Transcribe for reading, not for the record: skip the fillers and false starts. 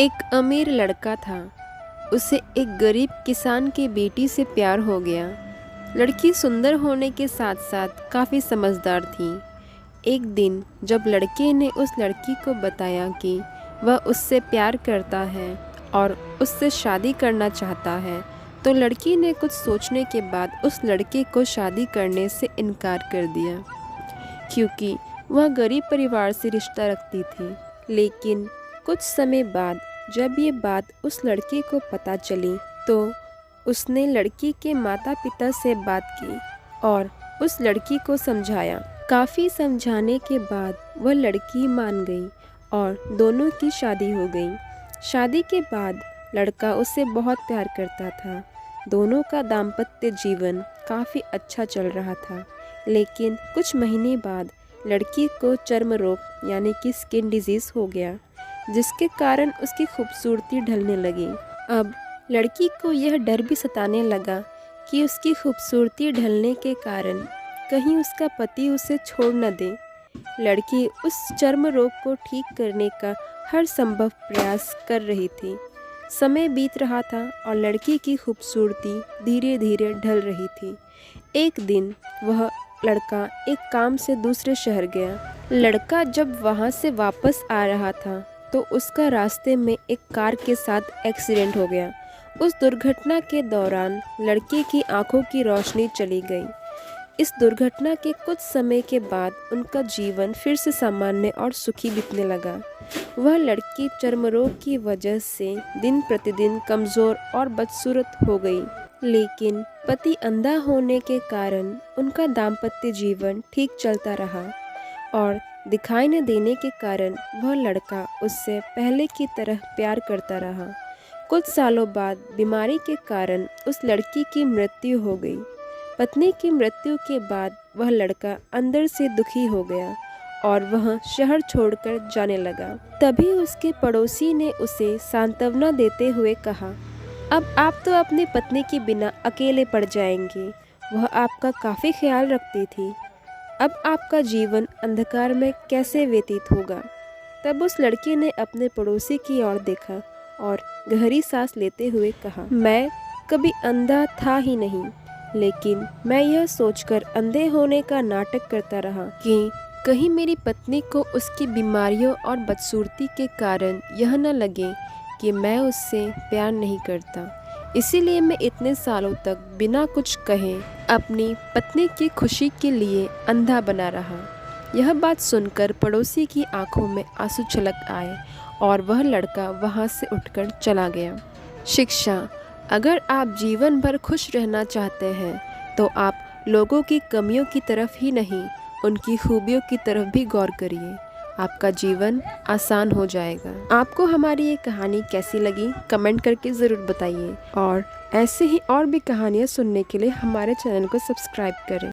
एक अमीर लड़का था। उसे एक गरीब किसान की बेटी से प्यार हो गया। लड़की सुंदर होने के साथ साथ काफ़ी समझदार थी। एक दिन जब लड़के ने उस लड़की को बताया कि वह उससे प्यार करता है और उससे शादी करना चाहता है, तो लड़की ने कुछ सोचने के बाद उस लड़के को शादी करने से इनकार कर दिया, क्योंकि वह गरीब परिवार से रिश्ता रखती थी। लेकिन कुछ समय बाद जब ये बात उस लड़के को पता चली, तो उसने लड़की के माता पिता से बात की और उस लड़की को समझाया। काफ़ी समझाने के बाद वह लड़की मान गई और दोनों की शादी हो गई। शादी के बाद लड़का उससे बहुत प्यार करता था। दोनों का दाम्पत्य जीवन काफ़ी अच्छा चल रहा था। लेकिन कुछ महीने बाद लड़की को चर्म रोग यानी कि स्किन डिजीज़ हो गया, जिसके कारण उसकी खूबसूरती ढलने लगी। अब लड़की को यह डर भी सताने लगा कि उसकी खूबसूरती ढलने के कारण कहीं उसका पति उसे छोड़ न दे। लड़की उस चर्म रोग को ठीक करने का हर संभव प्रयास कर रही थी। समय बीत रहा था और लड़की की खूबसूरती धीरे धीरे ढल रही थी। एक दिन वह लड़का एक काम से दूसरे शहर गया। लड़का जब वहाँ से वापस आ रहा था, तो उसका रास्ते में एक कार के साथ एक्सीडेंट हो गया। उस दुर्घटना के दौरान लड़के की आंखों की रोशनी चली गई। इस दुर्घटना के कुछ समय के बाद उनका जीवन फिर से सामान्य और सुखी बीतने लगा। वह लड़की चर्म रोग की वजह से दिन प्रतिदिन कमज़ोर और बदसूरत हो गई। लेकिन पति अंधा होने के कारण उनका दाम्पत्य जीवन ठीक चलता रहा और दिखाई न देने के कारण वह लड़का उससे पहले की तरह प्यार करता रहा। कुछ सालों बाद बीमारी के कारण उस लड़की की मृत्यु हो गई। पत्नी की मृत्यु के बाद वह लड़का अंदर से दुखी हो गया और वह शहर छोड़कर जाने लगा। तभी उसके पड़ोसी ने उसे सांत्वना देते हुए कहा, अब आप तो अपनी पत्नी के बिना अकेले पड़ जाएंगे। वह आपका काफ़ी ख्याल रखती थी। अब आपका जीवन अंधकार में कैसे व्यतीत होगा। तब उस लड़के ने अपने पड़ोसी की ओर देखा और गहरी सांस लेते हुए कहा, मैं कभी अंधा था ही नहीं, लेकिन मैं यह सोचकर अंधे होने का नाटक करता रहा कि कहीं मेरी पत्नी को उसकी बीमारियों और बदसूरती के कारण यह न लगे कि मैं उससे प्यार नहीं करता। इसीलिए मैं इतने सालों तक बिना कुछ कहे अपनी पत्नी की खुशी के लिए अंधा बना रहा। यह बात सुनकर पड़ोसी की आंखों में आंसू छलक आए और वह लड़का वहां से उठकर चला गया। शिक्षा: अगर आप जीवन भर खुश रहना चाहते हैं, तो आप लोगों की कमियों की तरफ ही नहीं, उनकी खूबियों की तरफ भी गौर करिए। आपका जीवन आसान हो जाएगा। आपको हमारी ये कहानी कैसी लगी, कमेंट करके ज़रूर बताइए और ऐसे ही और भी कहानियाँ सुनने के लिए हमारे चैनल को सब्सक्राइब करें।